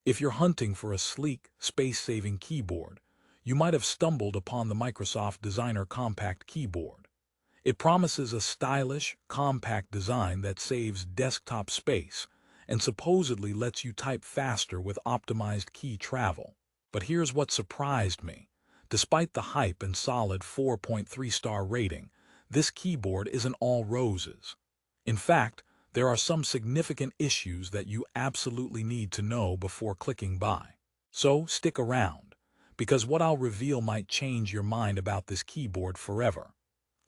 If you're hunting for a sleek, space-saving keyboard, you might have stumbled upon the Microsoft Designer Compact Keyboard. It promises a stylish, compact design that saves desktop space and supposedly lets you type faster with optimized key travel. But here's what surprised me. Despite the hype and solid 4.3-star rating, this keyboard isn't all roses. In fact, there are some significant issues that you absolutely need to know before clicking buy. So stick around, because what I'll reveal might change your mind about this keyboard forever.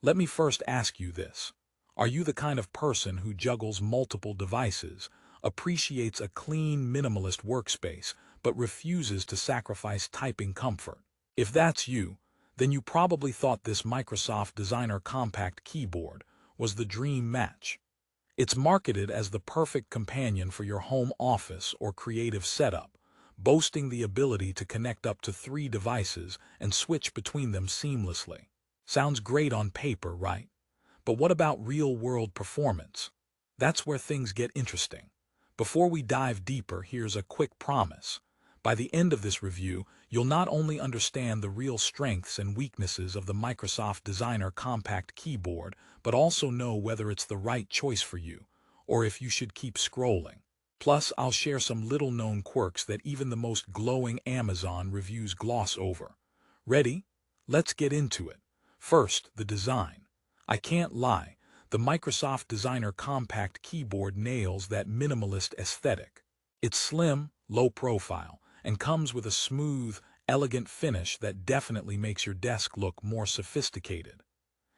Let me first ask you this. Are you the kind of person who juggles multiple devices, appreciates a clean, minimalist workspace, but refuses to sacrifice typing comfort? If that's you, then you probably thought this Microsoft Designer Compact Keyboard was the dream match. It's marketed as the perfect companion for your home office or creative setup, boasting the ability to connect up to 3 devices and switch between them seamlessly. Sounds great on paper, right? But what about real-world performance? That's where things get interesting. Before we dive deeper, here's a quick promise. By the end of this review, you'll not only understand the real strengths and weaknesses of the Microsoft Designer Compact Keyboard, but also know whether it's the right choice for you, or if you should keep scrolling. Plus, I'll share some little-known quirks that even the most glowing Amazon reviews gloss over. Ready? Let's get into it. First, the design. I can't lie, the Microsoft Designer Compact Keyboard nails that minimalist aesthetic. It's slim, low profile, and comes with a smooth, elegant finish that definitely makes your desk look more sophisticated.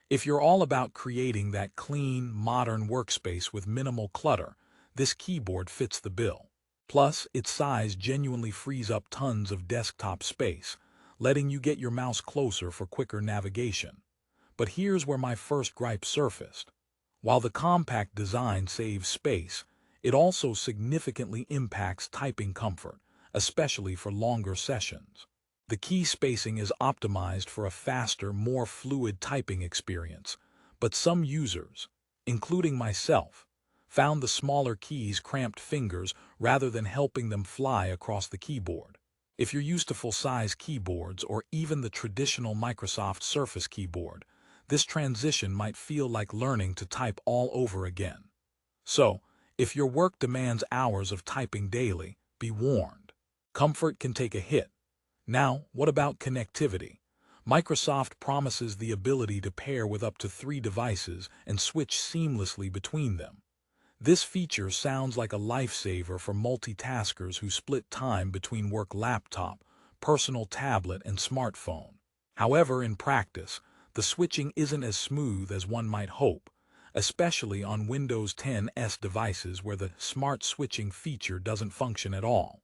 If you're all about creating that clean, modern workspace with minimal clutter, this keyboard fits the bill. Plus, its size genuinely frees up tons of desktop space, letting you get your mouse closer for quicker navigation. But here's where my first gripe surfaced. While the compact design saves space, it also significantly impacts typing comfort, especially for longer sessions. The key spacing is optimized for a faster, more fluid typing experience, but some users, including myself, found the smaller keys cramped fingers rather than helping them fly across the keyboard. If you're used to full-size keyboards or even the traditional Microsoft Surface keyboard, this transition might feel like learning to type all over again. So, if your work demands hours of typing daily, be warned. Comfort can take a hit. Now, what about connectivity? Microsoft promises the ability to pair with up to 3 devices and switch seamlessly between them. This feature sounds like a lifesaver for multitaskers who split time between work laptop, personal tablet, and smartphone. However, in practice, the switching isn't as smooth as one might hope, especially on Windows 10s devices where the smart switching feature doesn't function at all.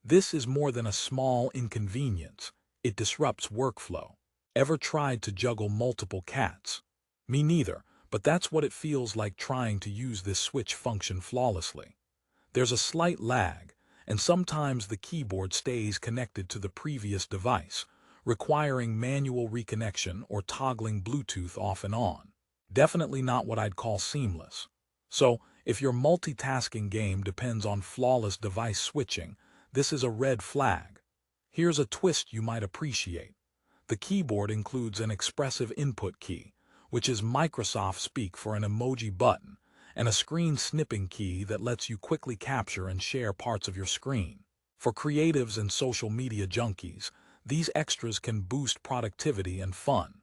This is more than a small inconvenience. It disrupts workflow. Ever tried to juggle multiple cats? Me neither, but that's what it feels like trying to use this switch function flawlessly. There's a slight lag, and sometimes the keyboard stays connected to the previous device, requiring manual reconnection or toggling Bluetooth off and on. Definitely not what I'd call seamless. So, if your multitasking game depends on flawless device switching, this is a red flag. Here's a twist you might appreciate. The keyboard includes an expressive input key, which is Microsoft speak for an emoji button, and a screen snipping key that lets you quickly capture and share parts of your screen. For creatives and social media junkies, these extras can boost productivity and fun.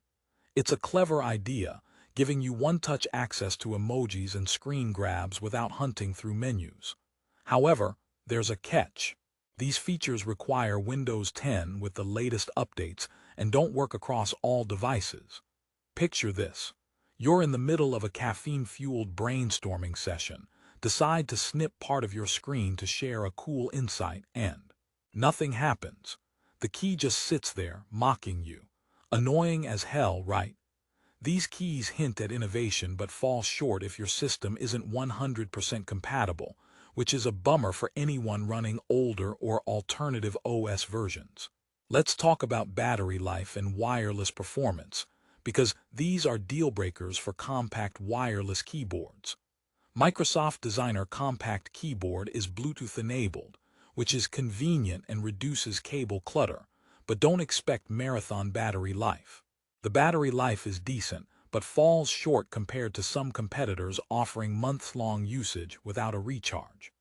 It's a clever idea, giving you one-touch access to emojis and screen grabs without hunting through menus. However, there's a catch. These features require Windows 10 with the latest updates and don't work across all devices. Picture this. You're in the middle of a caffeine-fueled brainstorming session, decide to snip part of your screen to share a cool insight, and nothing happens. The key just sits there, mocking you. Annoying as hell, right? These keys hint at innovation but fall short if your system isn't 100% compatible, which is a bummer for anyone running older or alternative OS versions. Let's talk about battery life and wireless performance, because these are deal breakers for compact wireless keyboards. Microsoft Designer Compact Keyboard is Bluetooth enabled, which is convenient and reduces cable clutter, but don't expect marathon battery life. The battery life is decent, but falls short compared to some competitors offering months-long usage without a recharge.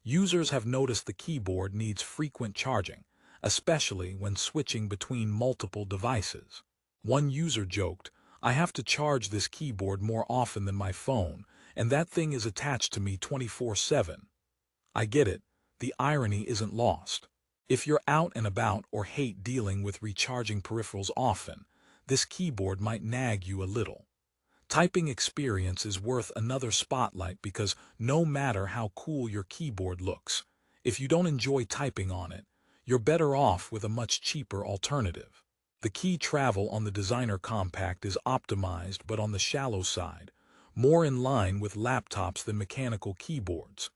Users have noticed the keyboard needs frequent charging, especially when switching between multiple devices. One user joked, "I have to charge this keyboard more often than my phone, and that thing is attached to me 24/7. I get it, the irony isn't lost. If you're out and about or hate dealing with recharging peripherals often, this keyboard might nag you a little. Typing experience is worth another spotlight because no matter how cool your keyboard looks, if you don't enjoy typing on it, you're better off with a much cheaper alternative. The key travel on the Designer Compact is optimized but on the shallow side, more in line with laptops than mechanical keyboards.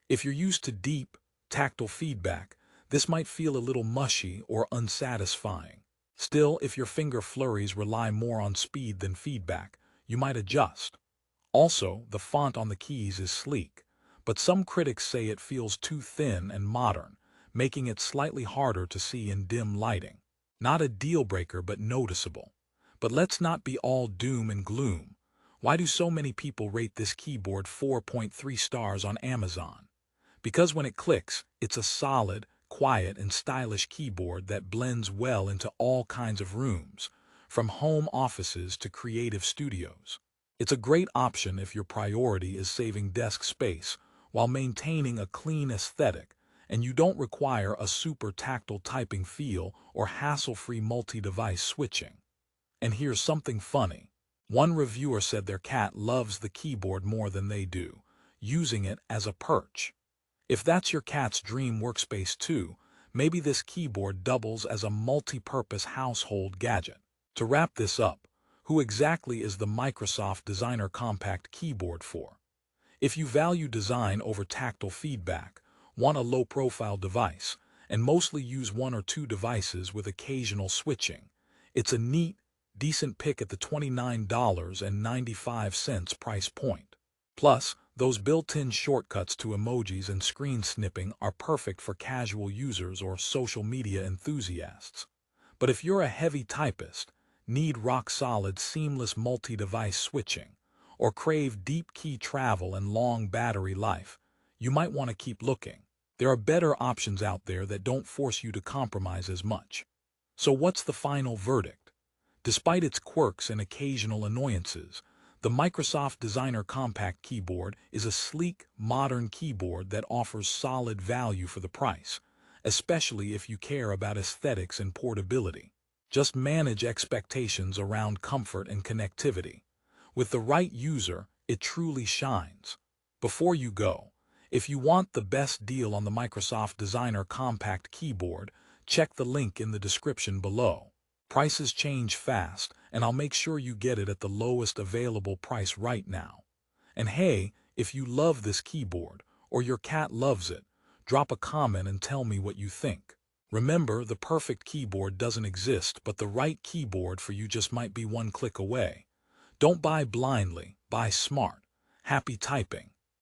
If you're used to deep, tactile feedback, this might feel a little mushy or unsatisfying. Still, if your finger flurries rely more on speed than feedback, you might adjust. Also, the font on the keys is sleek, but some critics say it feels too thin and modern, making it slightly harder to see in dim lighting. Not a deal breaker, but noticeable. But let's not be all doom and gloom. Why do so many people rate this keyboard 4.3 stars on Amazon? Because when it clicks, it's a solid, quiet, and stylish keyboard that blends well into all kinds of rooms, from home offices to creative studios. It's a great option if your priority is saving desk space while maintaining a clean aesthetic, and you don't require a super tactile typing feel or hassle-free multi-device switching. And here's something funny. One reviewer said their cat loves the keyboard more than they do, using it as a perch. If that's your cat's dream workspace too, maybe this keyboard doubles as a multi-purpose household gadget. To wrap this up, who exactly is the Microsoft Designer Compact keyboard for? If you value design over tactile feedback, want a low-profile device, and mostly use one or two devices with occasional switching, it's a neat, decent pick at the $29.95 price point. Plus, those built-in shortcuts to emojis and screen snipping are perfect for casual users or social media enthusiasts. But if you're a heavy typist, need rock-solid seamless multi-device switching, or crave deep key travel and long battery life, you might want to keep looking. There are better options out there that don't force you to compromise as much. So what's the final verdict? Despite its quirks and occasional annoyances, the Microsoft Designer Compact keyboard is a sleek, modern keyboard that offers solid value for the price, especially if you care about aesthetics and portability. Just manage expectations around comfort and connectivity. With the right user, it truly shines. Before you go, if you want the best deal on the Microsoft Designer Compact keyboard, check the link in the description below. Prices change fast, and I'll make sure you get it at the lowest available price right now. And hey, if you love this keyboard, or your cat loves it, drop a comment and tell me what you think. Remember, the perfect keyboard doesn't exist, but the right keyboard for you just might be one click away. Don't buy blindly, buy smart. Happy typing.